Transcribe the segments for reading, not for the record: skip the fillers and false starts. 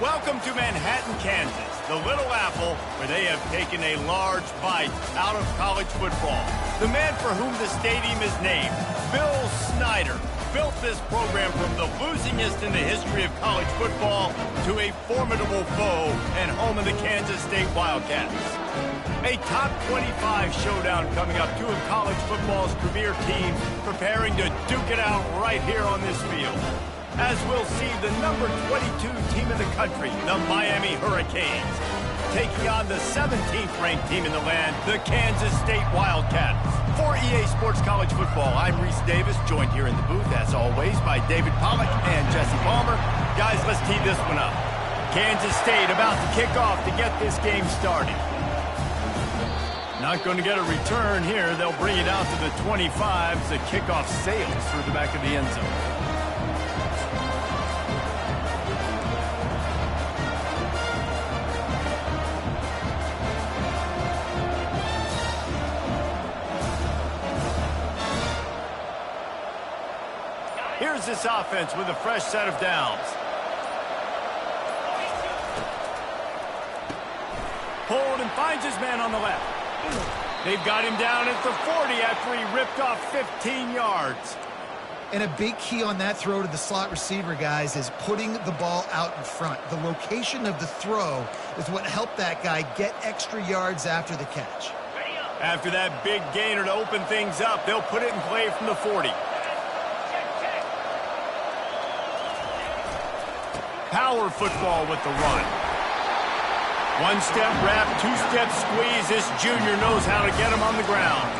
Welcome to Manhattan, Kansas, the Little Apple, where they have taken a large bite out of college football. The man for whom the stadium is named, Bill Snyder, built this program from the losingest in the history of college football to a formidable foe and home of the Kansas State Wildcats. A top 25 showdown coming up, two of college football's premier teams preparing to duke it out right here on this field. As we'll see the number 22 team in the country, the Miami Hurricanes, taking on the 17th ranked team in the land, the Kansas State Wildcats. For EA Sports College Football, I'm Reese Davis, joined here in the booth, as always, by David Pollack and Jesse Palmer. Guys, let's tee this one up. Kansas State about to kick off to get this game started. Not going to get a return here. They'll bring it out to the 25 as the kickoff sails through the back of the end zone. Here's this offense with a fresh set of downs. Hold and finds his man on the left. They've got him down at the 40 after he ripped off 15 yards. And a big key on that throw to the slot receiver, guys, is putting the ball out in front. The location of the throw is what helped that guy get extra yards after the catch. After that big gainer to open things up, they'll put it in play from the 40. Power football with the run. One-step wrap, two-step squeeze. This junior knows how to get him on the ground.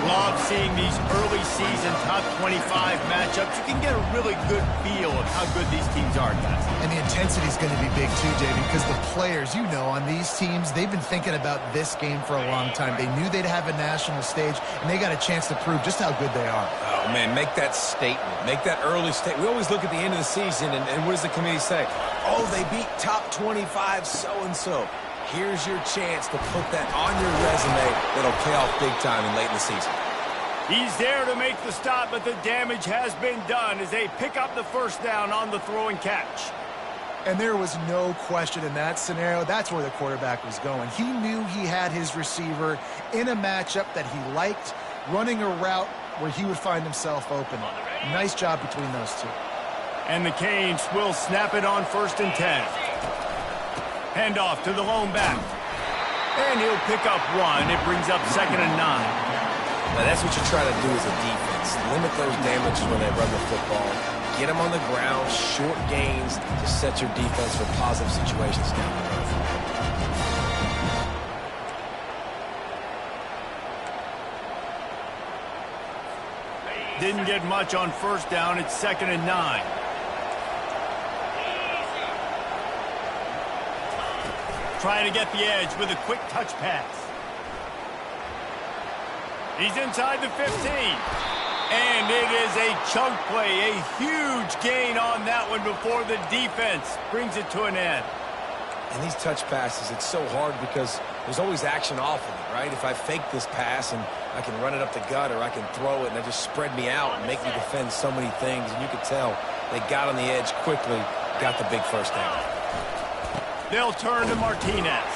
Love seeing these early season top 25 matchups. You can get a really good feel of how good these teams are, guys. And the intensity is going to be big too, David, because the players, you know, on these teams, they've been thinking about this game for a long time. They knew they'd have a national stage, and they got a chance to prove just how good they are. Oh, man, make that statement. Make that early statement. We always look at the end of the season, and what does the committee say? Oh, they beat top 25 so-and-so. Here's your chance to put that on your resume that'll pay off big time and late in the season. He's there to make the stop, but the damage has been done as they pick up the first down on the throw and catch. And there was no question in that scenario. That's where the quarterback was going. He knew he had his receiver in a matchup that he liked, running a route where he would find himself open. Nice job between those two. And the Canes will snap it on 1st and 10. Handoff to the lone back. And he'll pick up one. It brings up 2nd and 9. Now, that's what you try to do as a defense. Limit those damages when they run the football. Get them on the ground, short gains to set your defense for positive situations down the road. Didn't get much on 1st down. It's 2nd and 9. Trying to get the edge with a quick touch pass. He's inside the 15. And it is a chunk play, a huge gain on that one before the defense brings it to an end. And these touch passes, it's so hard because there's always action off of it, right? If I fake this pass and I can run it up the gut or I can throw it and they just spread me out and make me defend so many things. And you could tell they got on the edge quickly, got the big first down. They'll turn to Martinez.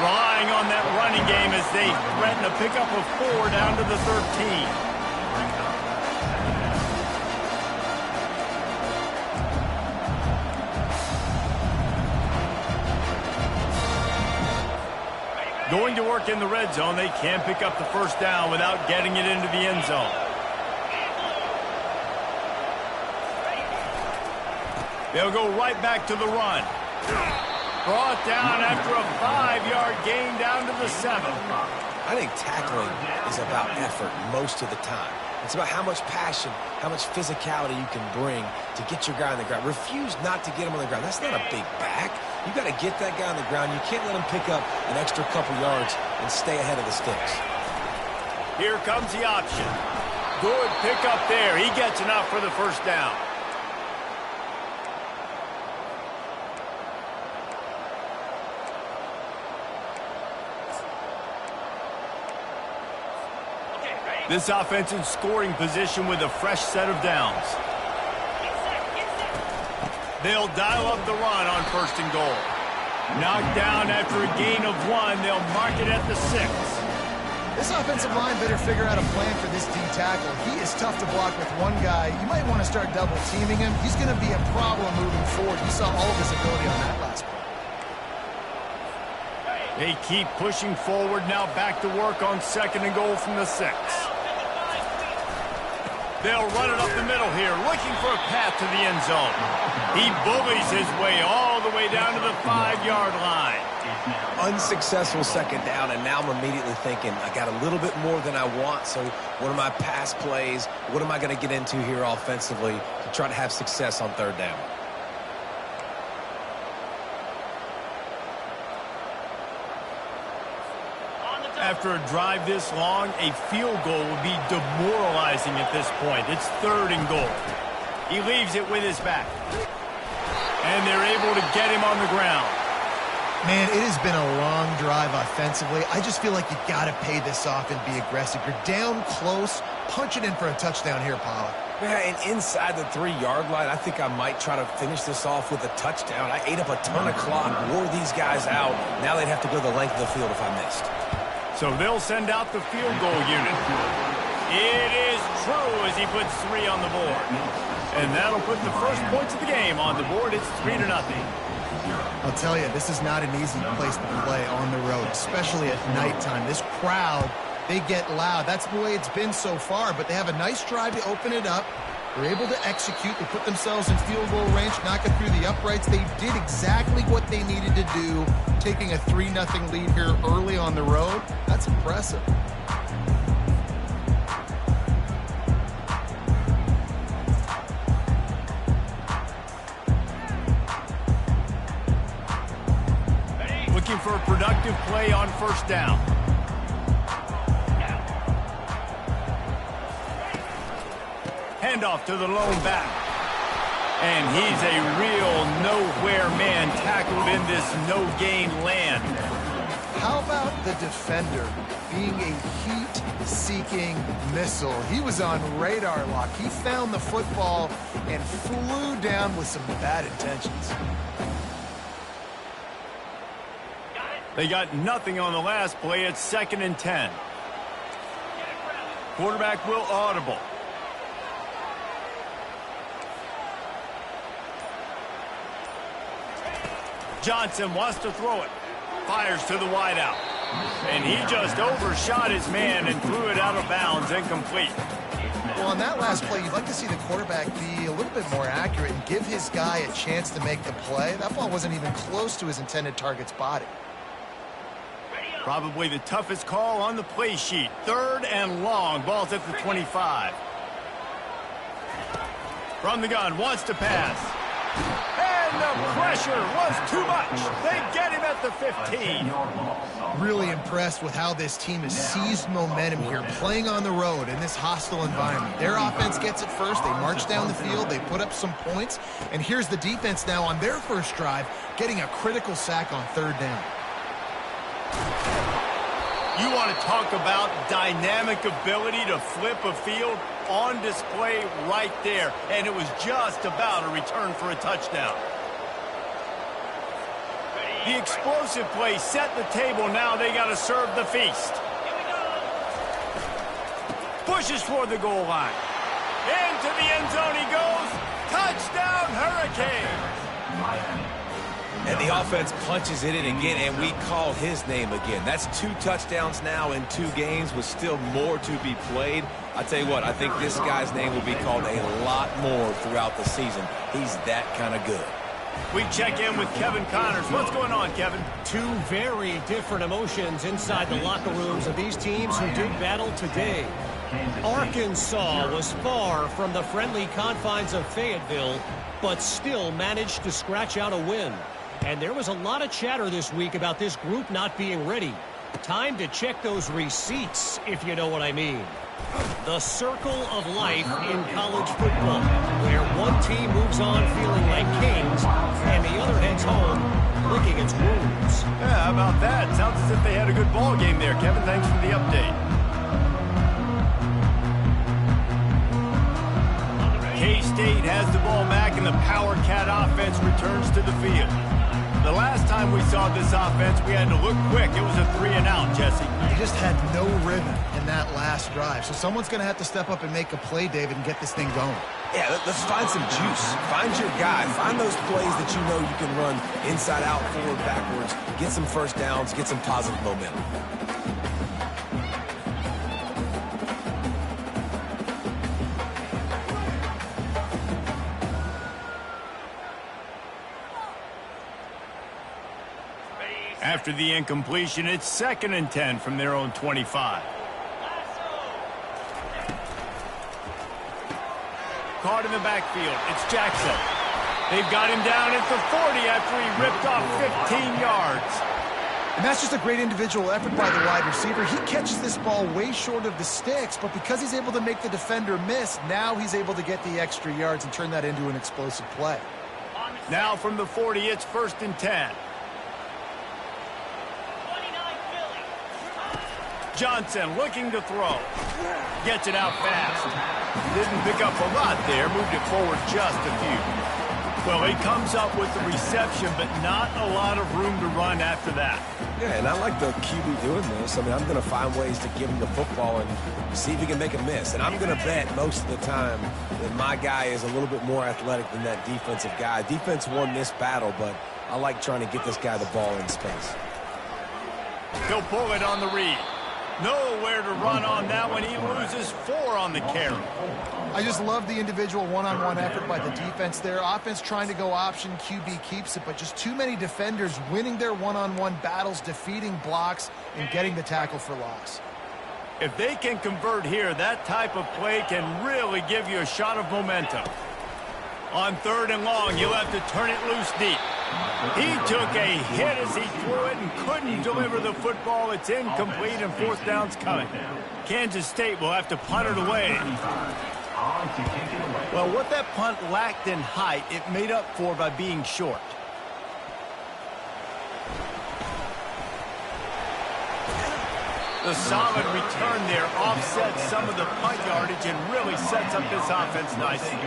Relying on that running game as they threaten a pickup of 4 down to the 13. Going to work in the red zone. They can't pick up the first down without getting it into the end zone. They'll go right back to the run. Brought down after a 5-yard gain down to the 7. I think tackling is about effort most of the time. It's about how much passion, how much physicality you can bring to get your guy on the ground. Refuse not to get him on the ground. That's not a big back. You got to get that guy on the ground. You can't let him pick up an extra couple yards and stay ahead of the sticks. Here comes the option. Good pickup there. He gets enough for the first down. This offense in scoring position with a fresh set of downs. They'll dial up the run on 1st and goal. Knocked down after a gain of 1. They'll mark it at the 6. This offensive line better figure out a plan for this D tackle. He is tough to block with one guy. You might want to start double teaming him. He's going to be a problem moving forward. You saw all of his ability on that last play. They keep pushing forward. Now back to work on 2nd and goal from the 6. They'll run it up the middle here, looking for a path to the end zone. He bullies his way all the way down to the 5-yard line. Unsuccessful 2nd down, and now I'm immediately thinking, I got a little bit more than I want, so what are my pass plays? What am I going to get into here offensively to try to have success on 3rd down? After a drive this long, a field goal would be demoralizing at this point. It's 3rd and goal. He leaves it with his back. And they're able to get him on the ground. Man, it has been a long drive offensively. I just feel like you got to pay this off and be aggressive. You're down close. Punch it in for a touchdown here, Paula. Yeah, and inside the 3-yard line, I think I might try to finish this off with a touchdown. I ate up a ton of clock, wore these guys out. Now they'd have to go the length of the field if I missed. So they'll send out the field goal unit. It is true as he puts 3 on the board. And that'll put the first points of the game on the board. It's 3-0. I'll tell you, this is not an easy place to play on the road, especially at nighttime. This crowd, they get loud. That's the way it's been so far, but they have a nice drive to open it up. They're able to execute. They put themselves in field goal range, knock it through the uprights. They did exactly what they needed to do, taking a 3-0 lead here early on the road. That's impressive. Looking for a productive play on 1st down. Handoff to the lone back. And he's a real nowhere man tackled in this no-gain land. How about the defender being a heat-seeking missile? He was on radar lock. He found the football and flew down with some bad intentions. They got nothing on the last play. It's 2nd and 10. Quarterback will audible. Johnson wants to throw it. Fires to the wideout. And he just overshot his man and threw it out of bounds, incomplete. Well, on that last play, you'd like to see the quarterback be a little bit more accurate and give his guy a chance to make the play. That ball wasn't even close to his intended target's body. Probably the toughest call on the play sheet. 3rd and long. Ball's at the 25. From the gun, wants to pass. And the pressure was too much. They get him at the 15. Really impressed with how this team has seized momentum here, playing on the road in this hostile environment. Their offense gets it first. They march down the field. They put up some points. And here's the defense now on their first drive, getting a critical sack on 3rd down. You want to talk about dynamic ability to flip a field? On display right there, and it was just about a return for a touchdown. The explosive play set the table. Now they got to serve the feast. Pushes toward the goal line. Into the end zone he goes. Touchdown, Hurricane. And the offense punches it in again, and we call his name again. That's 2 touchdowns now in 2 games with still more to be played. I tell you what, I think this guy's name will be called a lot more throughout the season. He's that kind of good. We check in with Kevin Connors. What's going on, Kevin? 2 very different emotions inside the locker rooms of these teams who did battle today. Arkansas was far from the friendly confines of Fayetteville, but still managed to scratch out a win. And there was a lot of chatter this week about this group not being ready. Time to check those receipts, if you know what I mean. The circle of life in college football, where one team moves on feeling like kings and the other heads home licking its wounds. Yeah, how about that? Sounds as if they had a good ball game there, Kevin. Thanks for the update. K-State has the ball back, and the Power Cat offense returns to the field. The last time we saw this offense, we had to look quick. It was a 3-and-out, Jesse. They just had no rhythm in that last drive. So someone's going to have to step up and make a play, David, and get this thing going. Yeah, let's find some juice. Find your guy. Find those plays that you know you can run inside out, forward, backwards. Get some first downs. Get some positive momentum. After the incompletion, it's 2nd and 10 from their own 25. Caught in the backfield. It's Jackson. They've got him down at the 40 after he ripped off 15 yards. And that's just a great individual effort by the wide receiver. He catches this ball way short of the sticks, but because he's able to make the defender miss, now he's able to get the extra yards and turn that into an explosive play. Now from the 40, it's 1st and 10. Johnson looking to throw. Gets it out fast. Didn't pick up a lot there. Moved it forward just a few. Well, he comes up with the reception, but not a lot of room to run after that. Yeah, and I like the QB doing this. I mean, I'm going to find ways to give him the football and see if he can make a miss. And I'm going to bet most of the time that my guy is a little bit more athletic than that defensive guy. Defense won this battle, but I like trying to get this guy the ball in space. He'll pull it on the read. Nowhere to run on that one. He loses 4 on the carry. I just love the individual one-on-one effort by the defense there. Offense trying to go option, QB keeps it, but just too many defenders winning their one-on-one battles, defeating blocks, and getting the tackle for loss. If they can convert here, that type of play can really give you a shot of momentum. On 3rd and long, you'll have to turn it loose deep. He took a hit as he threw it and couldn't deliver the football. It's incomplete, and 4th down's coming. Kansas State will have to punt it away. Well, what that punt lacked in height, it made up for by being short. The solid return there offsets some of the punt yardage and really sets up this offense nicely.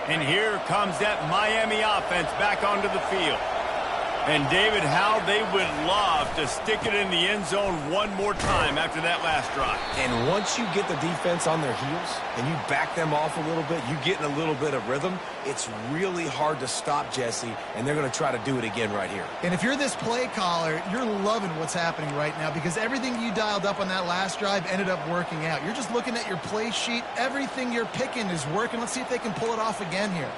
And here comes that Miami offense back onto the field. And, David, how they would love to stick it in the end zone one more time after that last drive. And once you get the defense on their heels and you back them off a little bit, you get in a little bit of rhythm, it's really hard to stop, Jesse, and they're going to try to do it again right here. And if you're this play caller, you're loving what's happening right now because everything you dialed up on that last drive ended up working out. You're just looking at your play sheet. Everything you're picking is working. Let's see if they can pull it off again here.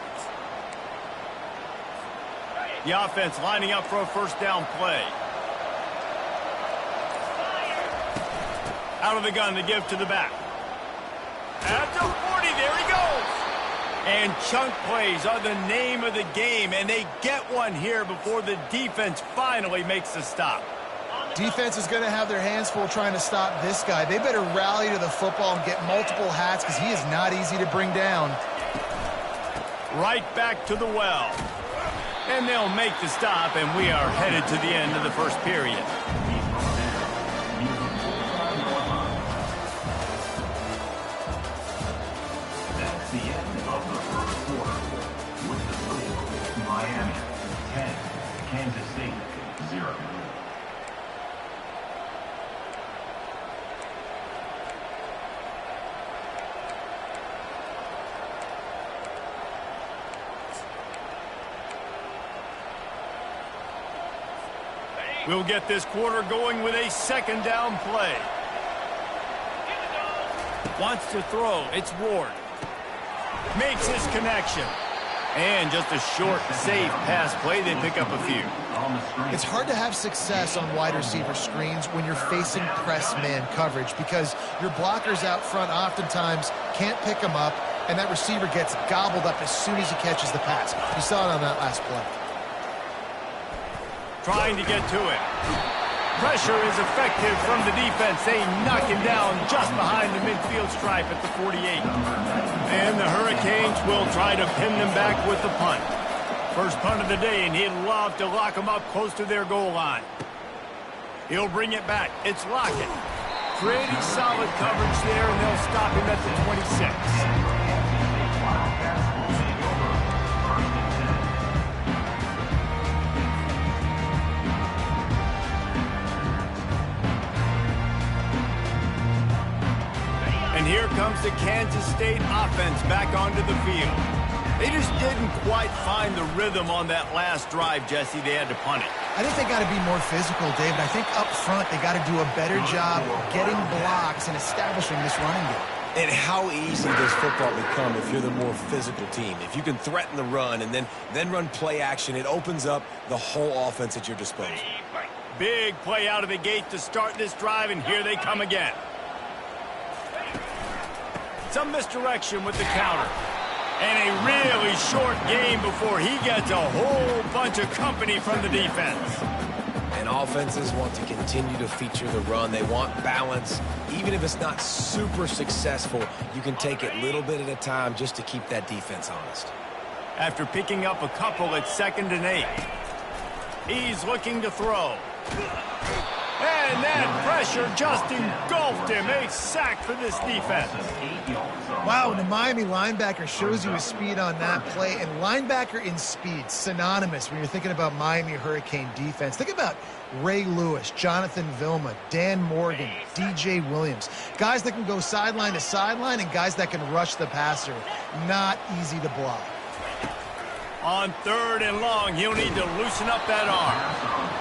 The offense lining up for a 1st down play. Out of the gun to give to the back. At the 40, there he goes. And chunk plays are the name of the game, and they get one here before the defense finally makes the stop. Defense is going to have their hands full trying to stop this guy. They better rally to the football and get multiple hats because he is not easy to bring down. Right back to the well. And they'll make the stop, and we are headed to the end of the 1st period. That's the end of the 1st quarter. With the score, Miami 10, Kansas State 0. We'll get this quarter going with a 2nd down play. Wants to throw. It's Ward. Makes his connection. And just a short, safe pass play. They pick up a few. It's hard to have success on wide receiver screens when you're facing press man coverage because your blockers out front oftentimes can't pick them up, and that receiver gets gobbled up as soon as he catches the pass. You saw it on that last play. Trying to get to it. Pressure is effective from the defense. They knock him down just behind the midfield stripe at the 48. And the Hurricanes will try to pin them back with the punt. First punt of the day, and he'd love to lock them up close to their goal line. He'll bring it back. It's Lockett. Pretty solid coverage there, and they'll stop him at the 26. the Kansas State offense back onto the field. They just didn't quite find the rhythm on that last drive, Jesse. They had to punt it. I think they got to be more physical, David. I think up front they got to do a better job getting blocks and establishing this running game. And how easy does football become if you're the more physical team? If you can threaten the run and then run play action, it opens up the whole offense at your disposal. Big play out of the gate to start this drive, and here they come again. Some misdirection with the counter. And a really short game before he gets a whole bunch of company from the defense. And offenses want to continue to feature the run. They want balance. Even if it's not super successful, you can take it little bit at a time just to keep that defense honest. After picking up a couple at 2nd and 8. He's looking to throw. And that pressure just engulfed him. A sack for this defense. Wow, the Miami linebacker shows you his speed on that play. And linebacker in speed, synonymous when you're thinking about Miami Hurricane defense. Think about Ray Lewis, Jonathan Vilma, Dan Morgan, DJ Williams. Guys that can go sideline to sideline and guys that can rush the passer. Not easy to block. On 3rd and long, he'll need to loosen up that arm.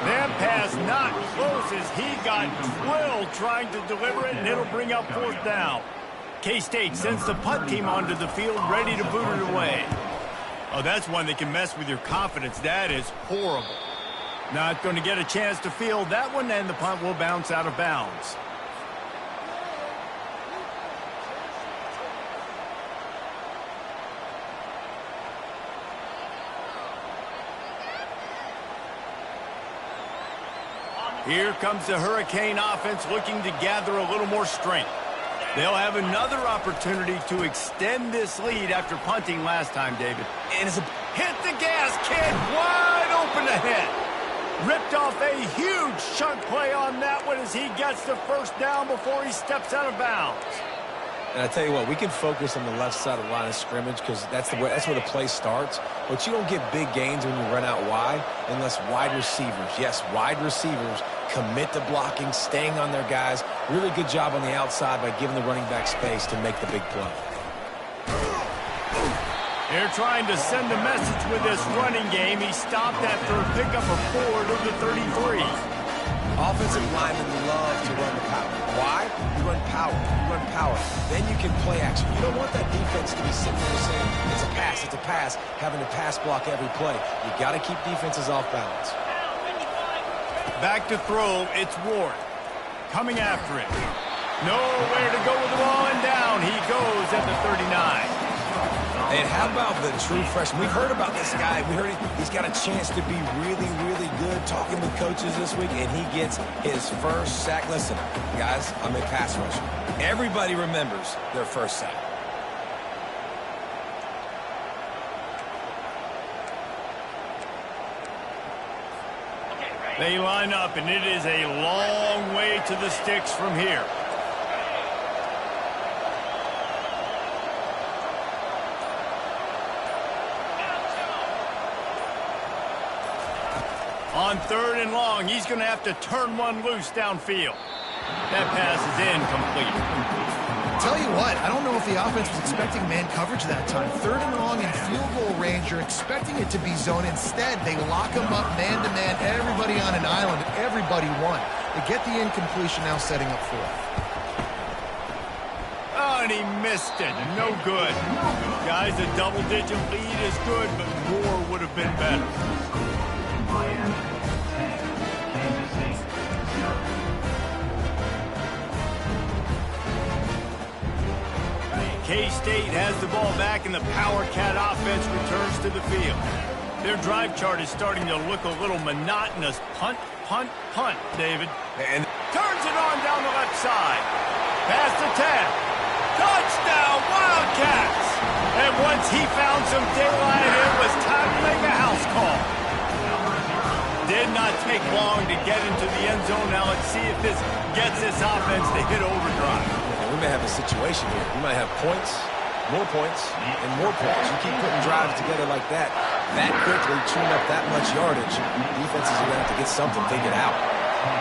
That pass not close as he got drilled trying to deliver it, and it'll bring up 4th down. K-State sends the punt team onto the field, ready to boot it away. Oh, that's one that can mess with your confidence. That is horrible. Not going to get a chance to field that one, and the punt will bounce out of bounds. Here comes the Hurricane offense looking to gather a little more strength. They'll have another opportunity to extend this lead after punting last time, David. And it's hit the gas, kid, wide open ahead. Ripped off a huge chunk play on that one as he gets the 1st down before he steps out of bounds. And I tell you what, we can focus on the left side of the line of scrimmage because that's where the play starts. But you don't get big gains when you run out wide unless wide receivers, yes, wide receivers, commit to blocking, staying on their guys. Really good job on the outside by giving the running back space to make the big play. They're trying to send a message with this running game. He stopped after a pickup of 4 to the 33. Offensive linemen love to run the power. Why? You run power. You run power. Then you can play action. You don't want that defense to be sitting there saying, it's a pass, having to pass block every play. You got to keep defenses off balance. Back to throw, it's Ward. Coming after it. Nowhere to go with the ball, and down he goes at the 39. And how about the true freshman? We've heard about this guy. We heard he's got a chance to be really, really good. Talking with coaches this week, and he gets his 1st sack. Listen, guys, I'm a pass rusher. Everybody remembers their 1st sack. They line up, and it is a long way to the sticks from here. On 3rd and long, he's going to have to turn one loose downfield. That pass is incomplete. Tell you what, I don't know if the offense was expecting man coverage that time. 3rd and long in field goal range, you're expecting it to be zone. Instead, they lock him up man-to-man, everybody on an island, and everybody won. They get the incompletion, now setting up 4th. Oh, and he missed it. No good. Guys, a double-digit lead is good, but more would have been better. Miami 10, Kansas State 0. K-State has the ball back, and the Power Cat offense returns to the field. Their drive chart is starting to look a little monotonous. Punt, punt, punt, David. And turns it on down the left side. Past the 10. Touchdown, Wildcats! And once he found some daylight, it was time to make a house call. Did not take long to get into the end zone. Now let's see if this gets this offense to hit overdrive. We may have a situation here. We might have points, more points, and more points. You keep putting drives together like that quickly, tune up that much yardage, defenses are going to have to get something figured out.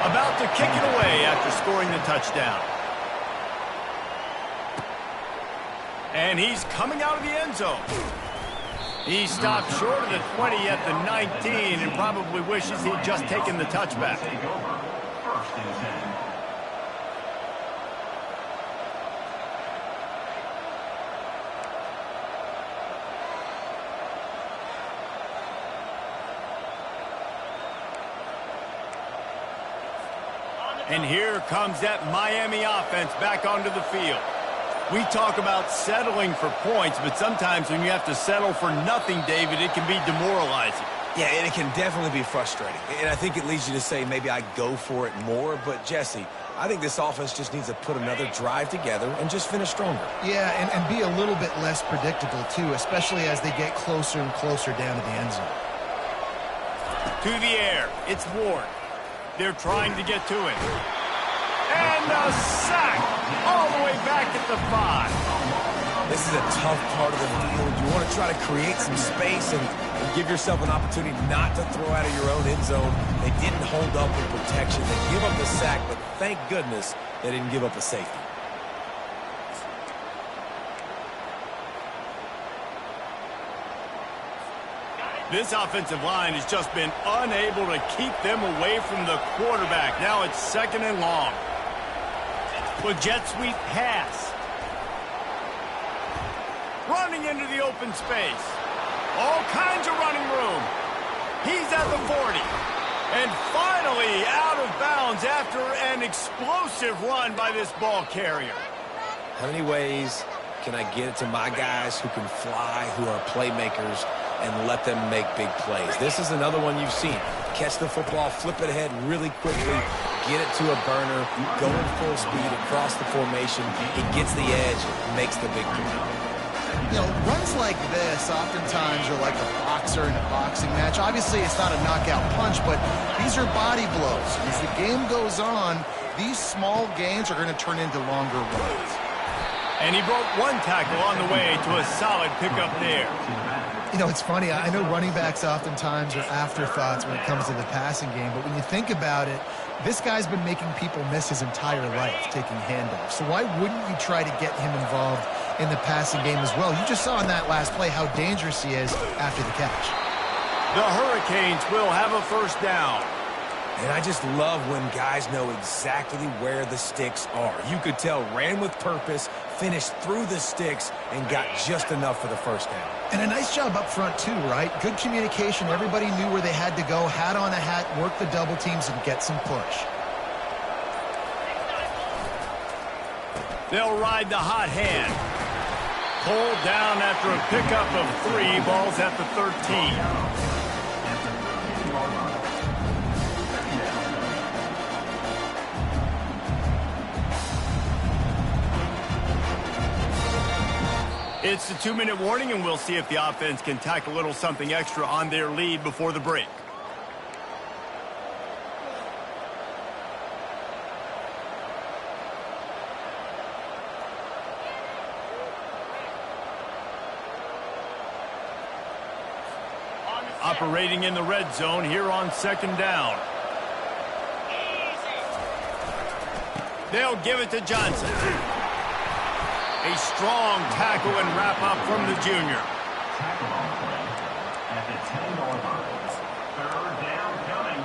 About to kick it away after scoring the touchdown. And he's coming out of the end zone. He stopped short of the 20 at the 19 and probably wishes he'd just taken the touchback. Take over. First and 10. And here comes that Miami offense back onto the field. We talk about settling for points, but sometimes when you have to settle for nothing, David, it can be demoralizing. Yeah, and it can definitely be frustrating. And I think it leads you to say maybe I go for it more. But, Jesse, I think this offense just needs to put another drive together and just finish stronger. Yeah, and be a little bit less predictable, too, especially as they get closer and closer down to the end zone. To the air, it's Ward. They're trying to get to him. And a sack all the way back at the 5. This is a tough part of the field. You want to try to create some space and give yourself an opportunity not to throw out of your own end zone. They didn't hold up with protection. They give up the sack, but thank goodness they didn't give up a safety. This offensive line has just been unable to keep them away from the quarterback. Now it's 2nd and long. With jet sweep pass. Running into the open space. All kinds of running room. He's at the 40. And finally out of bounds after an explosive run by this ball carrier. How many ways can I get it to my guys who can fly, who are playmakers, and let them make big plays? This is another one you've seen. Catch the football, flip it ahead really quickly, get it to a burner, go in full speed across the formation. He gets the edge, makes the big play. You know, runs like this oftentimes are like a boxer in a boxing match. Obviously, it's not a knockout punch, but these are body blows. As the game goes on, these small gains are going to turn into longer runs. And he broke one tackle on the way to a solid pickup there. You know, it's funny. I know running backs oftentimes are afterthoughts when it comes to the passing game, but when you think about it, this guy's been making people miss his entire life taking handoffs. So why wouldn't you try to get him involved in the passing game as well? You just saw in that last play how dangerous he is after the catch. The Hurricanes will have a first down. And I just love when guys know exactly where the sticks are. You could tell ran with purpose, finished through the sticks, and got just enough for the first down. And a nice job up front, too, right? Good communication. Everybody knew where they had to go, hat on a hat, work the double teams, and get some push. They'll ride the hot hand. Pulled down after a pickup of 3, balls at the 13. It's the 2-minute warning, and we'll see if the offense can tack a little something extra on their lead before the break. Operating in the red zone here on 2nd down. They'll give it to Johnson. A strong tackle and wrap-up from the junior. Tackle on the play at the 10-yard line. Third down coming.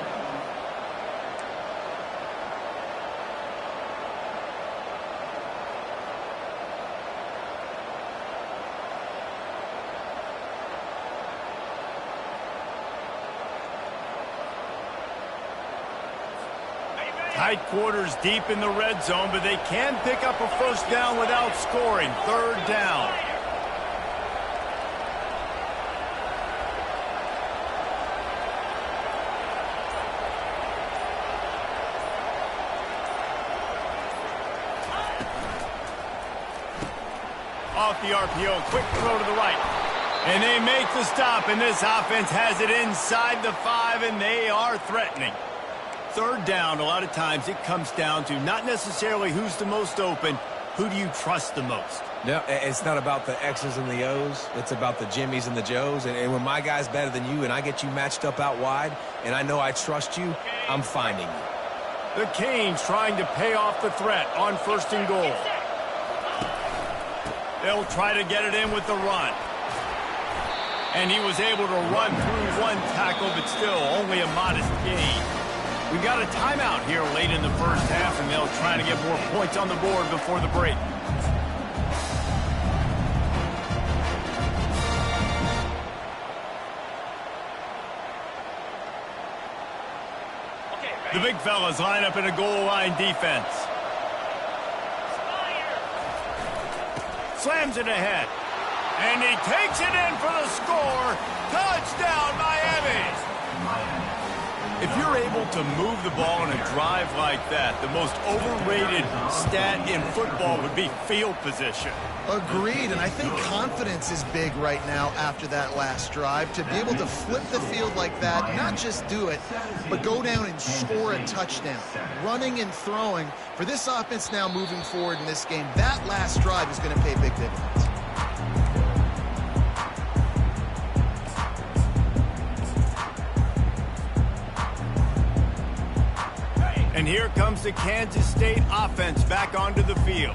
Tight quarters deep in the red zone, but they can pick up a first down without scoring. 3rd down. Off the RPO, quick throw to the right. And they make the stop, and this offense has it inside the 5, and they are threatening. 3rd down, a lot of times it comes down to not necessarily who's the most open, who do you trust the most? No, it's not about the X's and the O's. It's about the Jimmys and the Joes. And when my guy's better than you and I get you matched up out wide and I know I trust you, I'm finding you. The Canes trying to pay off the threat on 1st and goal. They'll try to get it in with the run. And he was able to run through one tackle, but still only a modest gain. We've got a timeout here late in the first half, and they'll try to get more points on the board before the break. The big fellas line up in a goal line defense. Slams it ahead. And he takes it in for the score. Touchdown, Miami. If you're able to move the ball in a drive like that, the most overrated stat in football would be field position. Agreed, and I think confidence is big right now after that last drive. To be able to flip the field like that, not just do it, but go down and score a touchdown. Running and throwing. For this offense now moving forward in this game, that last drive is going to pay big dividends. And here comes the Kansas State offense back onto the field.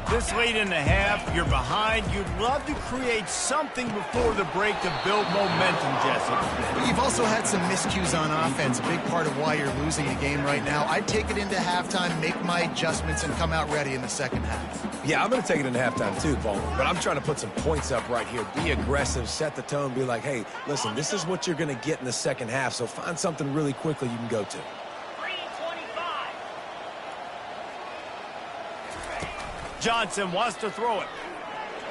This late in the half, you're behind. You'd love to create something before the break to build momentum, Jesse. You've also had some miscues on offense, a big part of why you're losing the game right now. I'd take it into halftime, make my adjustments, and come out ready in the second half. Yeah, I'm going to take it into halftime too, Paul. But I'm trying to put some points up right here. Be aggressive, set the tone, be like, hey, listen, this is what you're going to get in the second half, so find something really quickly you can go to. Johnson wants to throw it.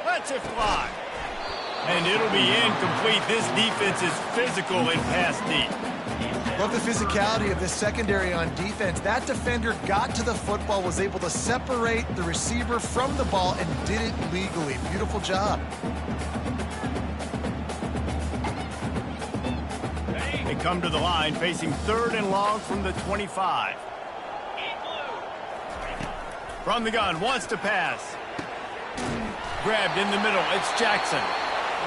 Lets it fly. And it'll be incomplete. This defense is physical in pass deep. Love the physicality of this secondary on defense. That defender got to the football, was able to separate the receiver from the ball, and did it legally. Beautiful job. They come to the line facing 3rd and long from the 25. From the gun, wants to pass. Grabbed in the middle, it's Jackson.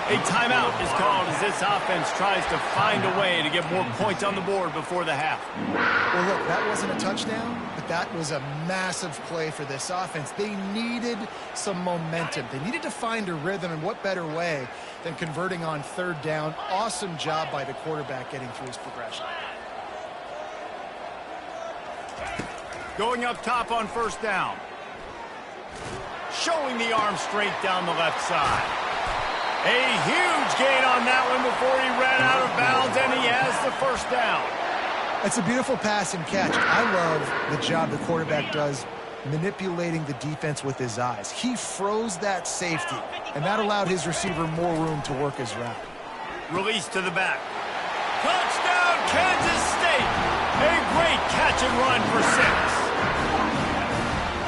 A timeout is called as this offense tries to find a way to get more points on the board before the half. Well, look, that wasn't a touchdown, but that was a massive play for this offense. They needed some momentum. They needed to find a rhythm, and what better way than converting on 3rd down. Awesome job by the quarterback getting through his progression. Going up top on 1st down. Showing the arm straight down the left side. A huge gain on that one before he ran out of bounds, and he has the 1st down. It's a beautiful pass and catch. I love the job the quarterback does manipulating the defense with his eyes. He froze that safety, and that allowed his receiver more room to work his route. Release to the back. Touchdown, Kansas State! A great catch and run for 6.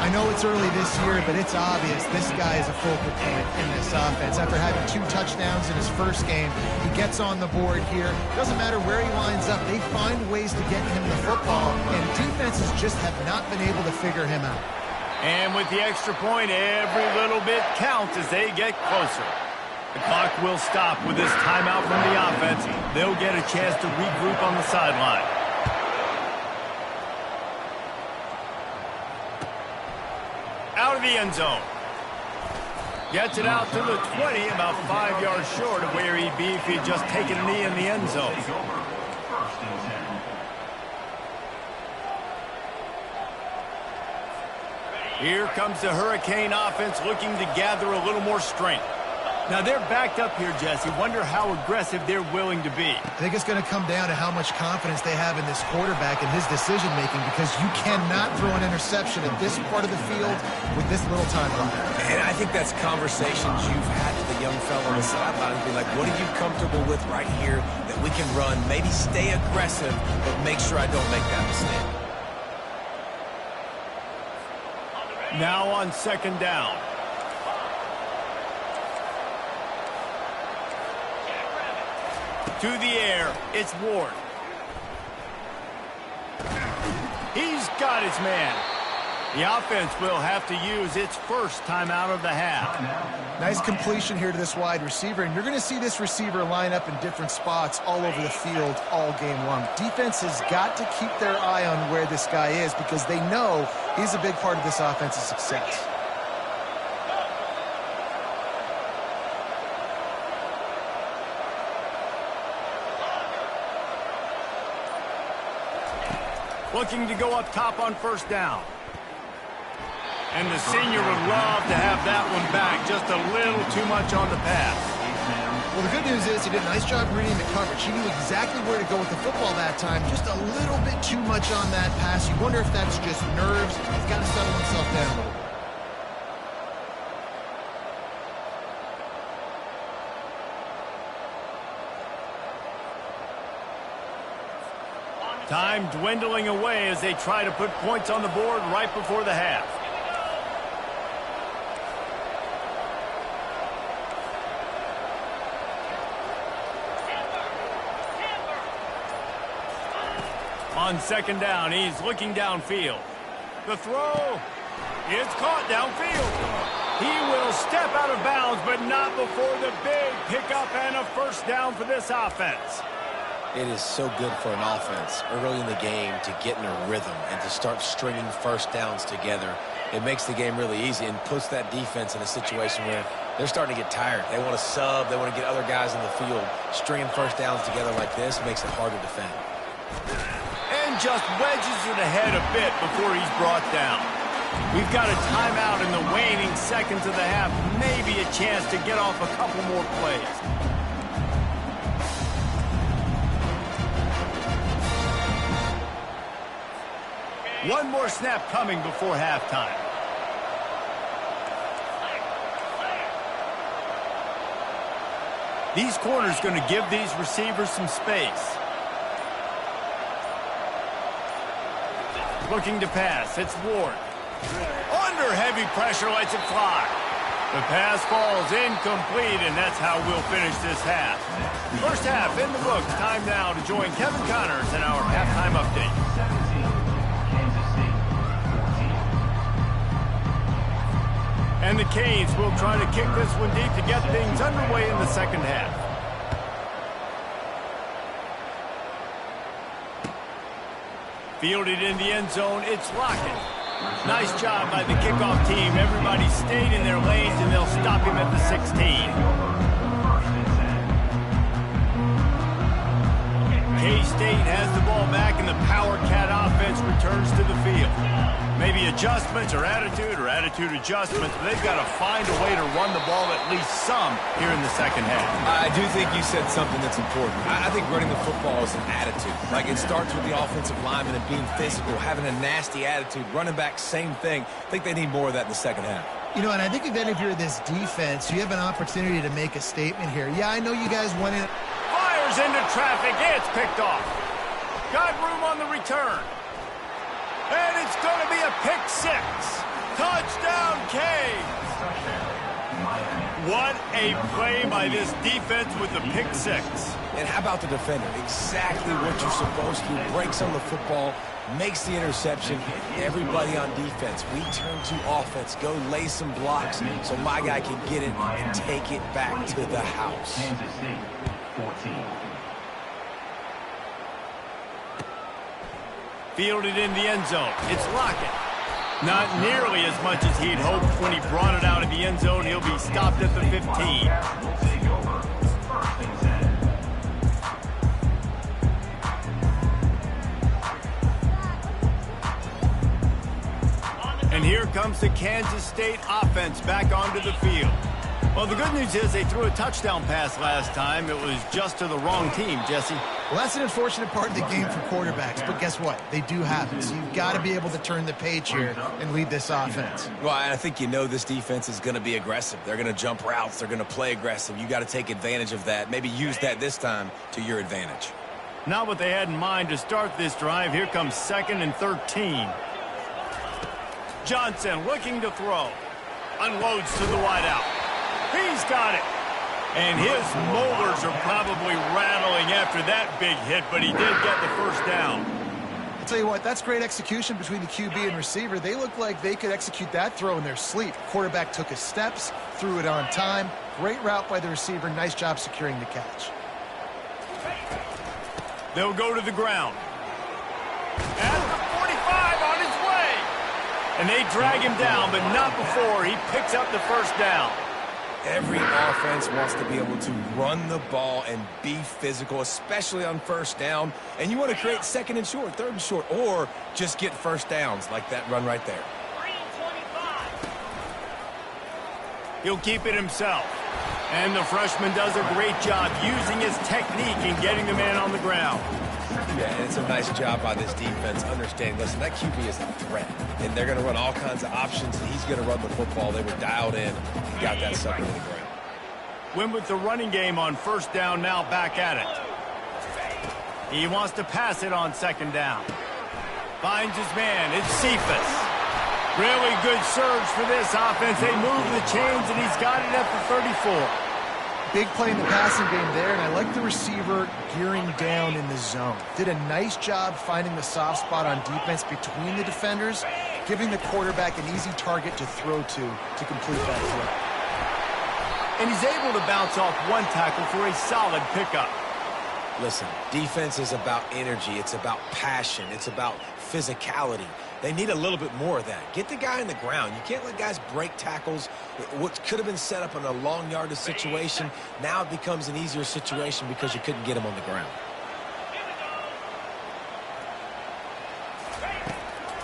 I know it's early this year, but it's obvious this guy is a focal point in this offense. After having 2 touchdowns in his first game, he gets on the board here. Doesn't matter where he lines up, they find ways to get him the football, and defenses just have not been able to figure him out. And with the extra point, every little bit counts as they get closer. The clock will stop with this timeout from the offense. They'll get a chance to regroup on the sideline. Out of the end zone. Gets it out to the 20, about 5 yards short of where he'd be if he'd just taken a knee in the end zone. Here comes the Hurricane offense looking to gather a little more strength. Now they're backed up here, Jesse. Wonder how aggressive they're willing to be. I think it's going to come down to how much confidence they have in this quarterback and his decision-making, because you cannot throw an interception at this part of the field with this little time left. And I think that's conversations you've had with the young fellow on the sideline and be like, what are you comfortable with right here that we can run? Maybe stay aggressive, but make sure I don't make that mistake. Now on 2nd down. To the air, it's Ward. He's got his man. The offense will have to use its first timeout of the half. Nice completion here to this wide receiver, and you're going to see this receiver line up in different spots all over the field all game long. Defense has got to keep their eye on where this guy is, because they know he's a big part of this offense's success. Looking to go up top on first down. And the senior would love to have that one back. Just a little too much on the pass. Well, the good news is he did a nice job reading the coverage. He knew exactly where to go with the football that time. Just a little bit too much on that pass. You wonder if that's just nerves. He's got to settle himself down a little bit. Time dwindling away as they try to put points on the board right before the half. On second down, he's looking downfield. The throw is caught downfield. He will step out of bounds, but not before the big pickup and a first down for this offense. It is so good for an offense early in the game to get in a rhythm and to start stringing first downs together. It makes the game really easy and puts that defense in a situation where they're starting to get tired. They want to sub. They want to get other guys in the field. Stringing first downs together like this makes it hard to defend. And just wedges it ahead a bit before he's brought down. We've got a timeout in the waning seconds of the half. Maybe a chance to get off a couple more plays. One more snap coming before halftime. These corners going to give these receivers some space. Looking to pass. It's Ward. Under heavy pressure, lets it fly. The pass falls incomplete, and that's how we'll finish this half. First half in the books. Time now to join Kevin Connors in our halftime update. 17, Kansas State, 14. And the Canes will try to kick this one deep to get things underway in the second half. Fielded in the end zone, it's Lockett. Nice job by the kickoff team. Everybody stayed in their lanes, and they'll stop him at the 16. K-State has the ball back, and the Power Cat offense returns to the field. Maybe adjustments or attitude adjustments, but they've got to find a way to run the ball at least some here in the second half. I do think you said something that's important. I think running the football is an attitude. Like, it starts with the offensive lineman and being physical, having a nasty attitude. Running back, same thing. I think they need more of that in the second half. You know, and I think again, if you're this defense, you have an opportunity to make a statement here. Yeah, I know you guys went in. Fires into traffic. It's picked off. Got room on the return. And it's going to be a pick six. Touchdown, Canes. What a play by this defense with the pick six. And how about the defender? Exactly what you're supposed to. Breaks on the football, makes the interception. Everybody on defense, we turn to offense. Go lay some blocks so my guy can get it and take it back to the house. Kansas State, 14. Fielded in the end zone. It's Lockett. Not nearly as much as he'd hoped when he brought it out of the end zone. He'll be stopped at the 15. Will take over. First and 10. And here comes the Kansas State offense back onto the field. Well, the good news is they threw a touchdown pass last time. It was just to the wrong team, Jesse. Well, that's an unfortunate part of the game for quarterbacks, but guess what? They do have it. So you've got to be able to turn the page here and lead this offense. Well, I think you know this defense is going to be aggressive. They're going to jump routes. They're going to play aggressive. You got to take advantage of that. Maybe use that this time to your advantage. Not what they had in mind to start this drive. Here comes 2nd and 13. Johnson looking to throw. Unloads to the wideout. He's got it. And his molars are probably rattling after that big hit, but he did get the first down. I'll tell you what, that's great execution between the QB and receiver. They look like they could execute that throw in their sleep. Quarterback took his steps, threw it on time. Great route by the receiver. Nice job securing the catch. They'll go to the ground. At the 45 on his way. And they drag him down, but not before he picks up the first down. Every offense wants to be able to run the ball and be physical, especially on first down. And you want to create second and short, third and short, or just get first downs like that run right there. He'll keep it himself. And the freshman does a great job using his technique and getting the man on the ground. Yeah, and it's a nice job by this defense understanding, listen, that QB is a threat. And they're going to run all kinds of options, and he's going to run the football. They were dialed in and got that sucker to the ground. Went with the running game on first down, now back at it. He wants to pass it on second down. Finds his man. It's Cephas. Really good surge for this offense. They move the chains, and he's got it at the 34. Big play in the passing game there, and I like the receiver gearing down in the zone. Did a nice job finding the soft spot on defense between the defenders, giving the quarterback an easy target to throw to complete that throw. And he's able to bounce off one tackle for a solid pickup. Listen, defense is about energy. It's about passion. It's about physicality. They need a little bit more of that. Get the guy in the ground. You can't let guys break tackles. What could have been set up in a long yardage situation, now it becomes an easier situation because you couldn't get him on the ground.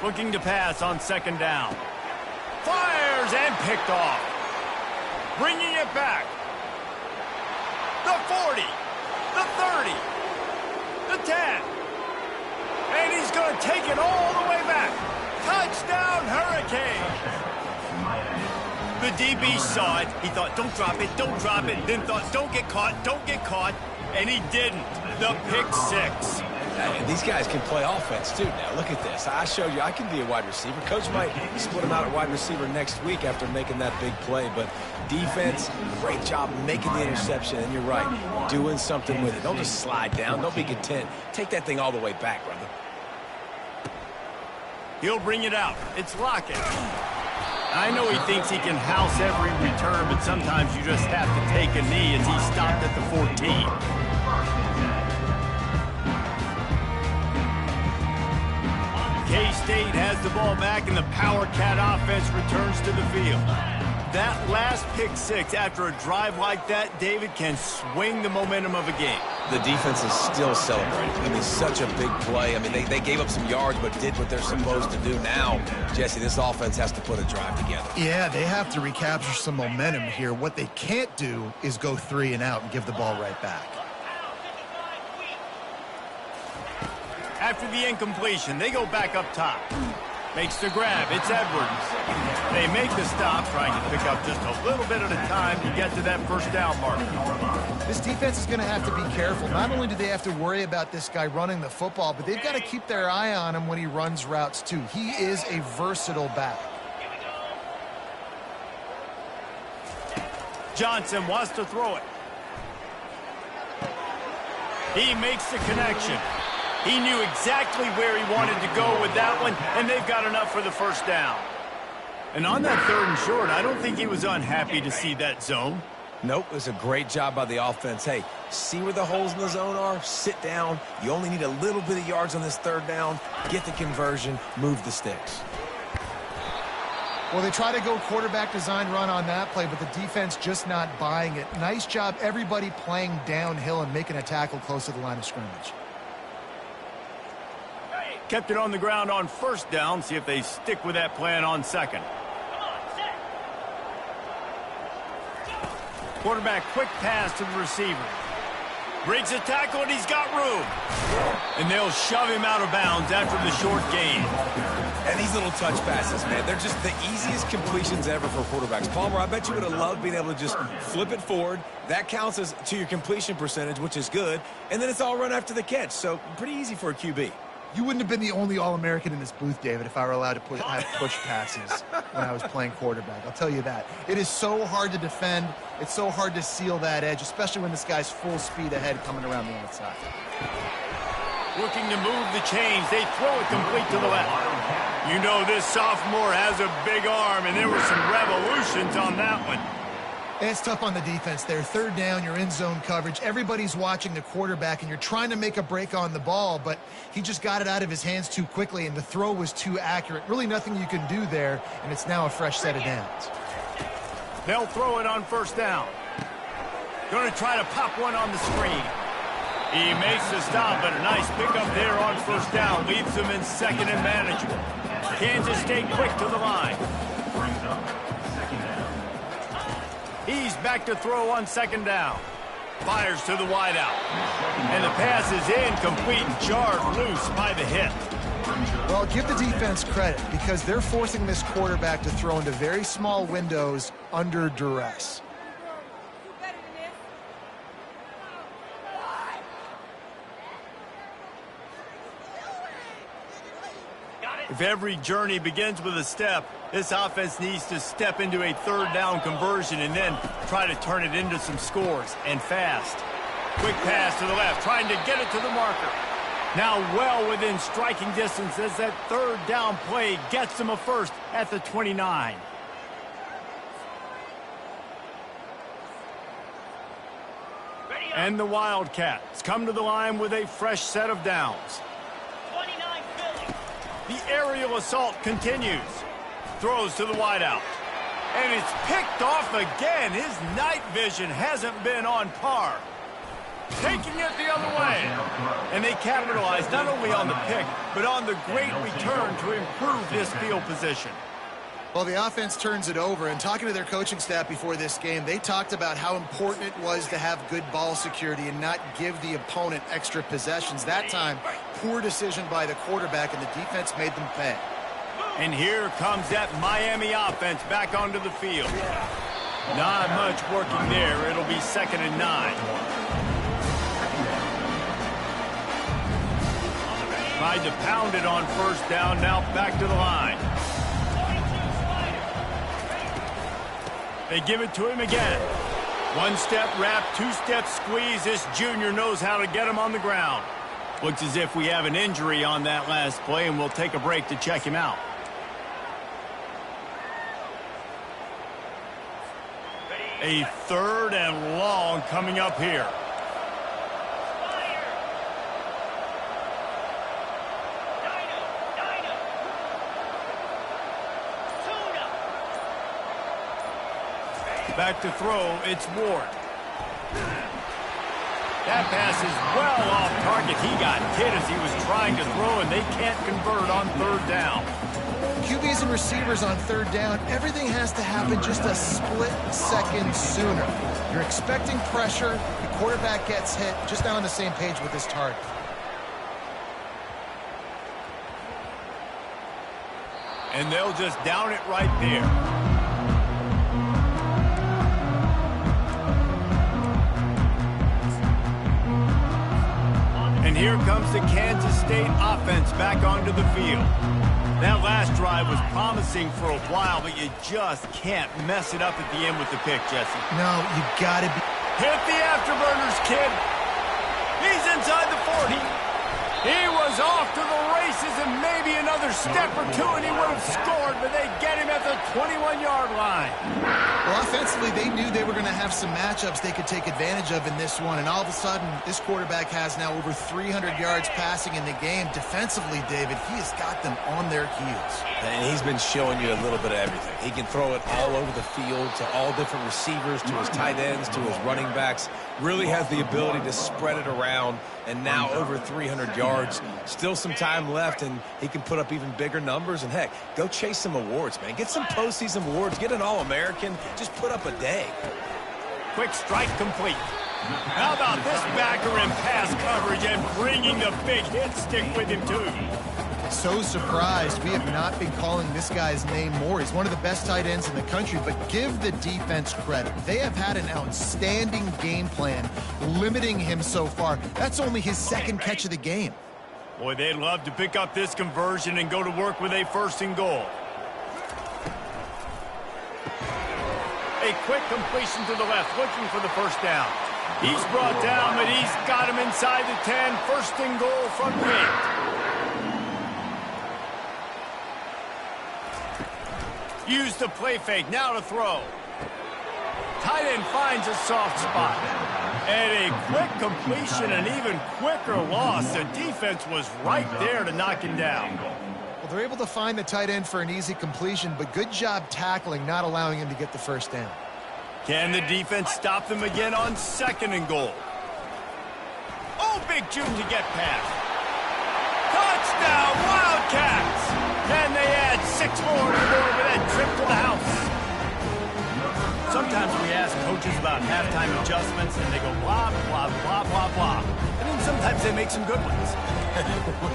Looking to pass on second down. Fires and picked off. Bringing it back. The 40. The 30. The 10. And he's going to take it all the way back. Touchdown, Hurricane. The DB saw it. He thought, don't drop it, don't drop it. Then thought, don't get caught. And he didn't. The pick six. And these guys can play offense, too. Now, look at this. I showed you I can be a wide receiver. Coach might split him out at wide receiver next week after making that big play. But defense, great job making the interception. And you're right, doing something with it. Don't just slide down. Don't be content. Take that thing all the way back, brother. He'll bring it out. It's Lockett. I know he thinks he can house every return, but sometimes you just have to take a knee as he stopped at the 14. K-State has the ball back, and the Power Cat offense returns to the field. That last pick six after a drive like that, David, can swing the momentum of a game. The defense is still celebrating. I mean, such a big play. I mean, they gave up some yards but did what they're supposed to do. Now, Jesse, this offense has to put a drive together. Yeah, they have to recapture some momentum here. What they can't do is go 3 and out and give the ball right back. After the incompletion, they go back up top. Makes the grab. It's Edwards. They make the stop, trying to pick up just a little bit at a time to get to that first down mark. This defense is going to have to be careful. Not only do they have to worry about this guy running the football, but they've got to keep their eye on him when he runs routes, too. He is a versatile back. Johnson wants to throw it. He makes the connection. He knew exactly where he wanted to go with that one, and they've got enough for the first down. And on that third and short, I don't think he was unhappy to see that zone. Nope, it was a great job by the offense. Hey, see where the holes in the zone are? Sit down. You only need a little bit of yards on this third down. Get the conversion. Move the sticks. Well, they try to go quarterback design run on that play, but the defense just not buying it. Nice job, everybody playing downhill and making a tackle close to the line of scrimmage. Kept it on the ground on first down. See if they stick with that plan on second. Quarterback quick pass to the receiver. Breaks a tackle, and he's got room. And they'll shove him out of bounds after the short gain. And these little touch passes, man, they're just the easiest completions ever for quarterbacks. Palmer, I bet you would have loved being able to just flip it forward. That counts as to your completion percentage, which is good. And then it's all run after the catch. So pretty easy for a QB. You wouldn't have been the only All-American in this booth, David, if I were allowed to have push passes when I was playing quarterback. I'll tell you that. It is so hard to defend. It's so hard to seal that edge, especially when this guy's full speed ahead coming around the outside. Looking to move the chains. They throw it complete to the left. You know this sophomore has a big arm, and there were some revolutions on that one. It's tough on the defense there. Third down, you're in zone coverage. Everybody's watching the quarterback, and you're trying to make a break on the ball, but he just got it out of his hands too quickly, and the throw was too accurate. Really nothing you can do there, and it's now a fresh set of downs. They'll throw it on first down. Going to try to pop one on the screen. He makes the stop, but a nice pickup there on first down. Leaves him in second and manageable. Kansas State quick to the line. Brings up second down. He's back to throw on second down. Fires to the wideout. And the pass is incomplete and jarred loose by the hit. Well, give the defense credit because they're forcing this quarterback to throw into very small windows under duress. If every journey begins with a step, this offense needs to step into a third down conversion and then try to turn it into some scores, and fast. Quick pass to the left, trying to get it to the marker. Now well within striking distance as that third down play gets them a first at the 29. And the Wildcats come to the line with a fresh set of downs. The aerial assault continues. Throws to the wideout. And it's picked off again. His night vision hasn't been on par. Taking it the other way. And they capitalize not only on the pick, but on the great return to improve this field position. Well, the offense turns it over, and talking to their coaching staff before this game, they talked about how important it was to have good ball security and not give the opponent extra possessions. That time, poor decision by the quarterback, and the defense made them pay. And here comes that Miami offense back onto the field. Not much working there. It'll be 2nd and 9. Tried to pound it on first down, now back to the line. They give it to him again. One-step wrap, two-step squeeze. This junior knows how to get him on the ground. Looks as if we have an injury on that last play, and we'll take a break to check him out. A 3rd and long coming up here. Back to throw, it's Ward. That pass is well off target. He got hit as he was trying to throw, and they can't convert on 3rd down. QBs and receivers on 3rd down, everything has to happen just a split second sooner. You're expecting pressure, the quarterback gets hit, just not on the same page with his target. And they'll just down it right there. And here comes the Kansas State offense back onto the field. That last drive was promising for a while, but you just can't mess it up at the end with the pick, Jesse. No, you gotta be... Hit the afterburners, kid. He's inside the 40. He was off to the races, and maybe another step or two, and he would have scored, but they get him at the 21-yard line. Well, offensively, they knew they were going to have some matchups they could take advantage of in this one, and all of a sudden, this quarterback has now over 300 yards passing in the game. Defensively, David, he has got them on their heels. And he's been showing you a little bit of everything. He can throw it all over the field to all different receivers, to his tight ends, to his running backs. Really has the ability to spread it around, and now over 300 yards. Still some time left, and he can put up even bigger numbers. And, heck, go chase some awards, man. Get some postseason awards. Get an All-American. Just put up a day. Quick strike complete. How about this backer in pass coverage and bringing the big hit stick with him, too? So surprised we have not been calling this guy's name more. He's one of the best tight ends in the country, but give the defense credit. They have had an outstanding game plan limiting him so far. That's only his 2nd catch of the game. Boy, they'd love to pick up this conversion and go to work with a 1st and goal. A quick completion to the left, looking for the 1st down. He's brought down, but he's got him inside the 10. 1st and goal from the 8. Use the play fake, now to throw. Tight end finds a soft spot. And a quick completion, an even quicker loss. The defense was right there to knock him down. Well, they're able to find the tight end for an easy completion, but good job tackling, not allowing him to get the 1st down. Can the defense stop them again on 2nd and goal? Oh, big jump to get past. Touchdown, Wildcats! And they add 6 more to the board with that trip to the house. Sometimes we ask coaches about halftime adjustments, and they go blah, blah, blah, blah, blah. And then sometimes they make some good ones.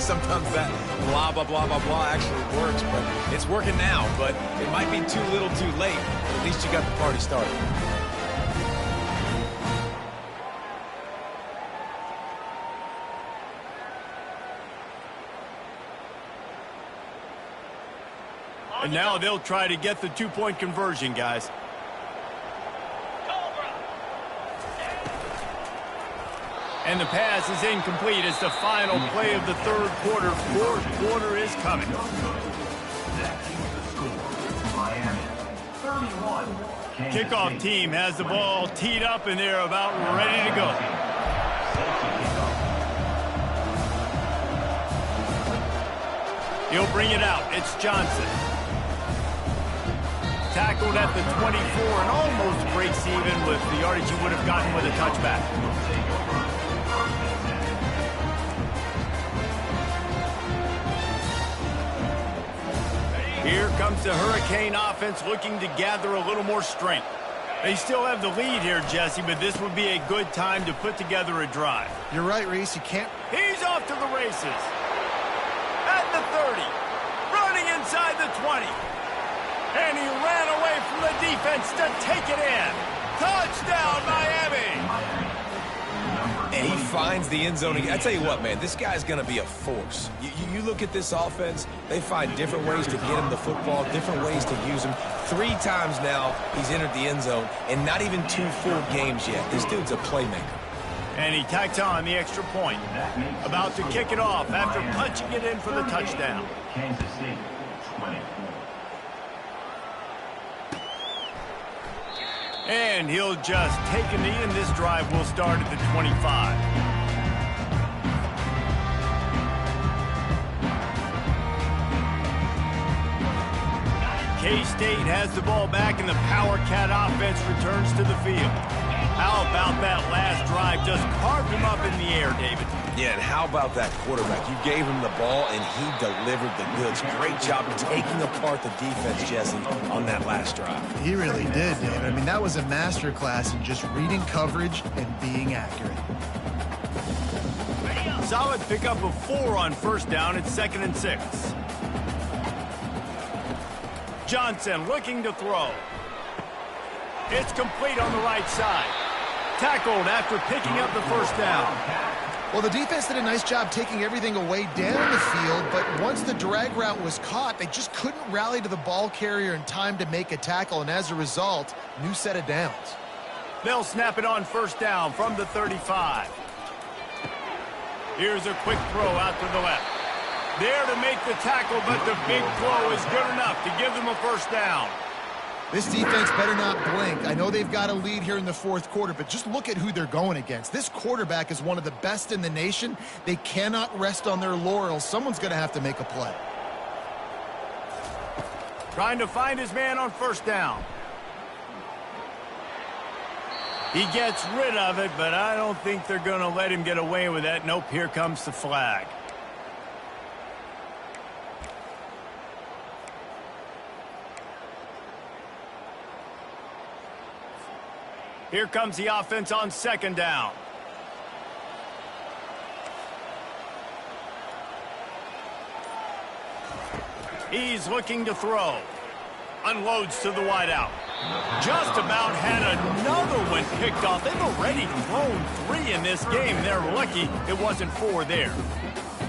Sometimes that blah, blah, blah, blah, blah actually works, but it's working now. But it might be too little too late. At least you got the party started. And now they'll try to get the 2-point conversion, guys. And the pass is incomplete as the final play of the 3rd quarter. 4th quarter is coming. That keeps the score. Miami 31. Kansas Kickoff State. team has the ball teed up, and they're about ready to go. He'll bring it out. It's Johnson. Tackled at the 24 and almost breaks even with the yardage he would have gotten with a touchback. Here comes the Hurricane offense looking to gather a little more strength. They still have the lead here, Jesse, but this would be a good time to put together a drive. You're right, Reese. You can't... He's off to the races. At the 30. Running inside the 20. And he ran away from the defense to take it in. Touchdown, Miami! And he finds the end zone. I tell you what, man, this guy's going to be a force. You look at this offense, they find different ways to get him the football, different ways to use him. 3 times now he's entered the end zone, and not even 2 full games yet. This dude's a playmaker. And he tacks on the extra point. About to kick it off after punching it in for the touchdown. Kansas State 24. And he'll just take a knee, and this drive will start at the 25. K-State has the ball back, and the Power Cat offense returns to the field. How about that last drive? Just carved him up in the air, David. Yeah, and how about that quarterback? You gave him the ball, and he delivered the goods. Great job taking apart the defense, Jesse, on that last drive. He really did, David. I mean, that was a masterclass in just reading coverage and being accurate. Solid pickup of 4 on 1st down. It's 2nd and 6. Johnson looking to throw. It's complete on the right side. Tackled after picking up the 1st down. Well, the defense did a nice job taking everything away down the field, but once the drag route was caught, they just couldn't rally to the ball carrier in time to make a tackle, and as a result, new set of downs. They'll snap it on 1st down from the 35. Here's a quick throw out to the left. There to make the tackle, but the big throw is good enough to give them a 1st down. This defense better not blink. I know they've got a lead here in the 4th quarter, but just look at who they're going against. This quarterback is one of the best in the nation. They cannot rest on their laurels. Someone's going to have to make a play. Trying to find his man on 1st down. He gets rid of it, but I don't think they're going to let him get away with that. Nope, here comes the flag. Here comes the offense on 2nd down. He's looking to throw. Unloads to the wideout. Just about had another one picked off. They've already thrown 3 in this game. They're lucky it wasn't 4 there.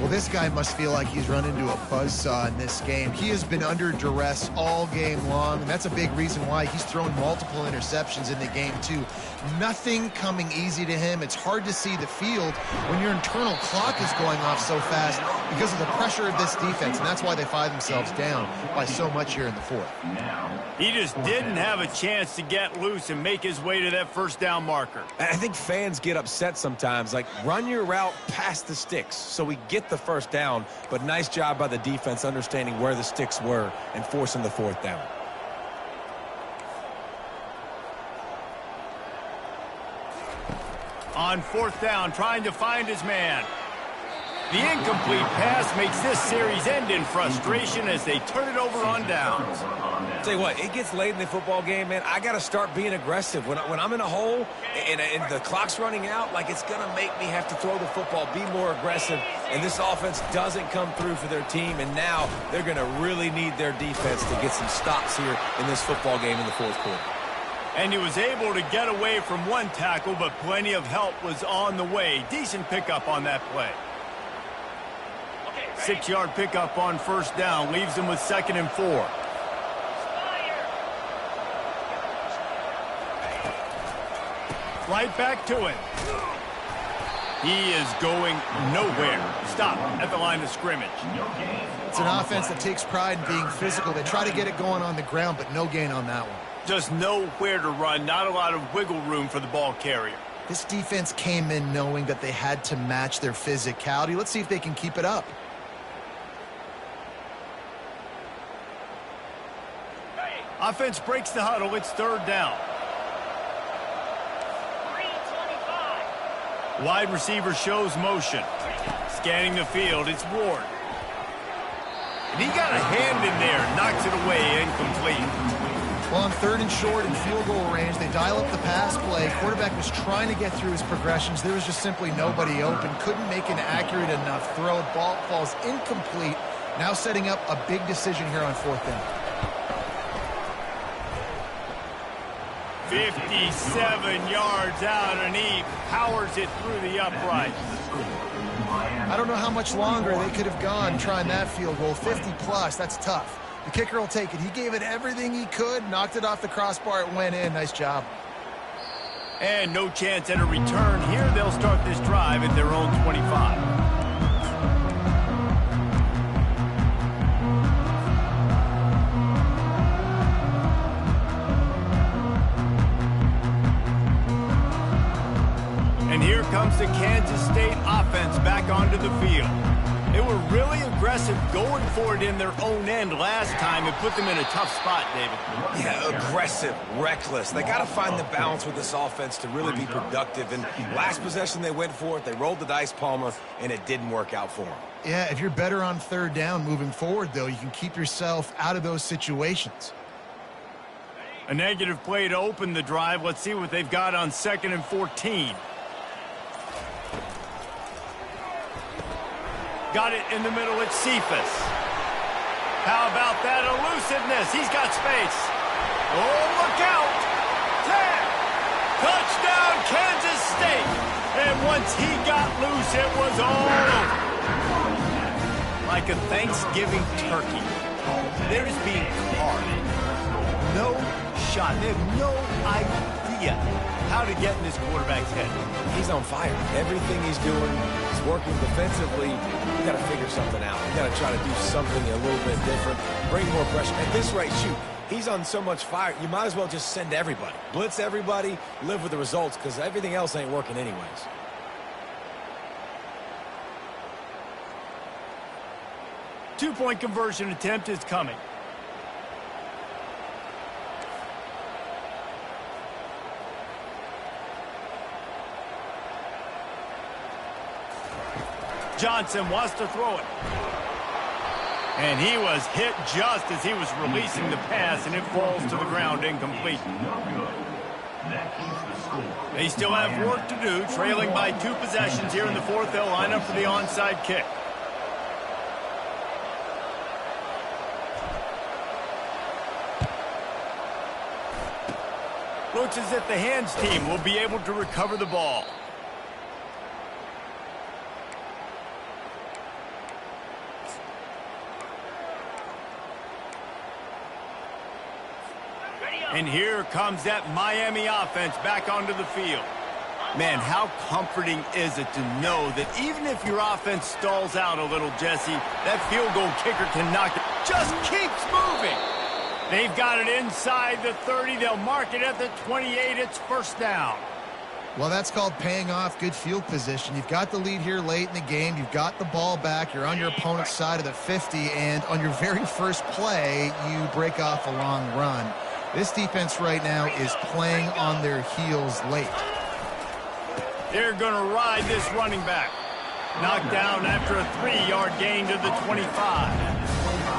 Well, this guy must feel like he's run into a buzzsaw in this game. He has been under duress all game long, and that's a big reason why he's thrown multiple interceptions in the game, too. Nothing coming easy to him. It's hard to see the field when your internal clock is going off so fast because of the pressure of this defense, and that's why they find themselves down by so much here in the 4th. He just didn't have a chance to get loose and make his way to that 1st down marker. I think fans get upset sometimes, like run your route past the sticks so we get the 1st down, but nice job by the defense understanding where the sticks were and forcing the 4th down. on 4th down, trying to find his man. The incomplete pass makes this series end in frustration as they turn it over on downs. Tell you what, it gets late in the football game, man. I got to start being aggressive. When I'm in a hole and the clock's running out, like, it's going to make me have to throw the football, be more aggressive, and this offense doesn't come through for their team, and now they're going to really need their defense to get some stops here in this football game in the 4th quarter. And he was able to get away from one tackle, but plenty of help was on the way. Decent pickup on that play. 6-yard pickup on 1st down, leaves him with 2nd and 4. Right back to it. He is going nowhere. Stop at the line of scrimmage. It's an offense that takes pride in being physical. They try to get it going on the ground, but no gain on that one. Just nowhere to run, not a lot of wiggle room for the ball carrier. This defense came in knowing that they had to match their physicality. Let's see if they can keep it up. Offense breaks the huddle. It's 3rd down. Wide receiver shows motion. Scanning the field, it's Ward. And he got a hand in there, knocks it away, incomplete. Well, on 3rd and short and field goal range, they dial up the pass play. Quarterback was trying to get through his progressions. There was just simply nobody open. Couldn't make an accurate enough throw. Ball falls incomplete. Now setting up a big decision here on 4th down. 57 yards out, and he powers it through the upright. I don't know how much longer they could have gone trying that field goal. 50-plus, that's tough. The kicker will take it. He gave it everything he could, knocked it off the crossbar, it went in. Nice job. And no chance at a return here. They'll start this drive at their own 25. Here comes the Kansas State offense back onto the field. They were really aggressive going for it in their own end last time and put them in a tough spot, David. Yeah, aggressive, reckless. They got to find the balance with this offense to really be productive. And last possession they went for it. They rolled the dice, Palmer, and it didn't work out for them. Yeah, if you're better on 3rd down moving forward, though, you can keep yourself out of those situations. A negative play to open the drive. Let's see what they've got on 2nd and 14. Got it in the middle, it's Cephas. How about that elusiveness? He's got space. Oh, look out! 10! Touchdown, Kansas State! And once he got loose, it was all over. Like a Thanksgiving turkey. They're just being carved. No shot. They have no idea how to get in this quarterback's head. He's on fire. Everything he's doing is working defensively. You got to figure something out. You got to try to do something a little bit different. Bring more pressure. At this rate, shoot, he's on so much fire, you might as well just send everybody. Blitz everybody, live with the results, because everything else ain't working anyways. Two-point conversion attempt is coming. Johnson wants to throw it. And he was hit just as he was releasing the pass, and it falls to the ground incomplete. They still have work to do, trailing by 2 possessions here in the 4th. They'll line up for the onside kick. Looks as if the hands team will be able to recover the ball. And here comes that Miami offense back onto the field. Man, how comforting is it to know that even if your offense stalls out a little, Jesse, that field goal kicker can knock it. Just keeps moving. They've got it inside the 30. They'll mark it at the 28. It's 1st down. Well, that's called paying off good field position. You've got the lead here late in the game. You've got the ball back. You're on your opponent's side of the 50. And on your very first play, you break off a long run. This defense right now is playing on their heels late. They're going to ride this running back. Knocked down after a 3-yard gain to the 25.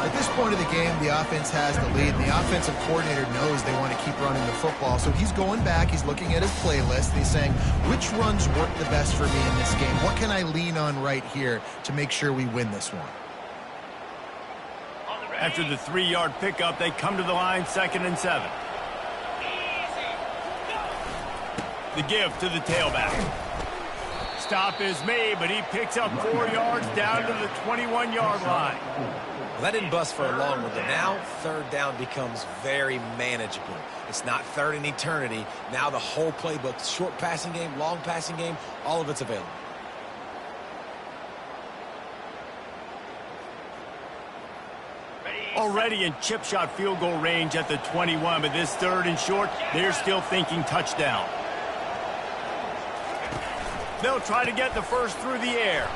At this point of the game, the offense has the lead, and the offensive coordinator knows they want to keep running the football. So he's going back, he's looking at his playlist, and he's saying, which runs work the best for me in this game? What can I lean on right here to make sure we win this one? After the 3-yard pickup, they come to the line, 2nd and 7. The give to the tailback. Stop is made, but he picks up 4 yards down to the 21-yard line. Well, that didn't bust for a long one, but now 3rd down becomes very manageable. It's not 3rd in eternity. Now the whole playbook, short passing game, long passing game, all of it's available. Already in chip shot field goal range at the 21, but this 3rd and short, they're still thinking touchdown. They'll try to get the first through the air.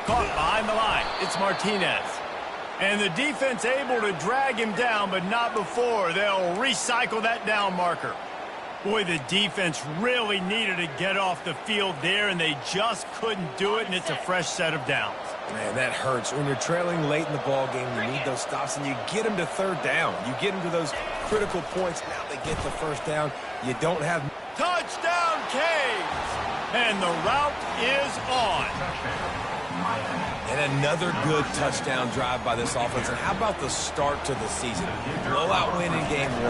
Caught behind the line. It's Martinez. And the defense able to drag him down, but not before. They'll recycle that down marker. Boy, the defense really needed to get off the field there, and they just couldn't do it, and it's a fresh set of downs. Man, that hurts. When you're trailing late in the ball game, you need those stops, and you get them to 3rd down. You get them to those critical points. Now they get the first down. You don't have... Touchdown, Caves! And the route is on. And another good touchdown drive by this offense. And how about the start to the season? Blowout win in game 1.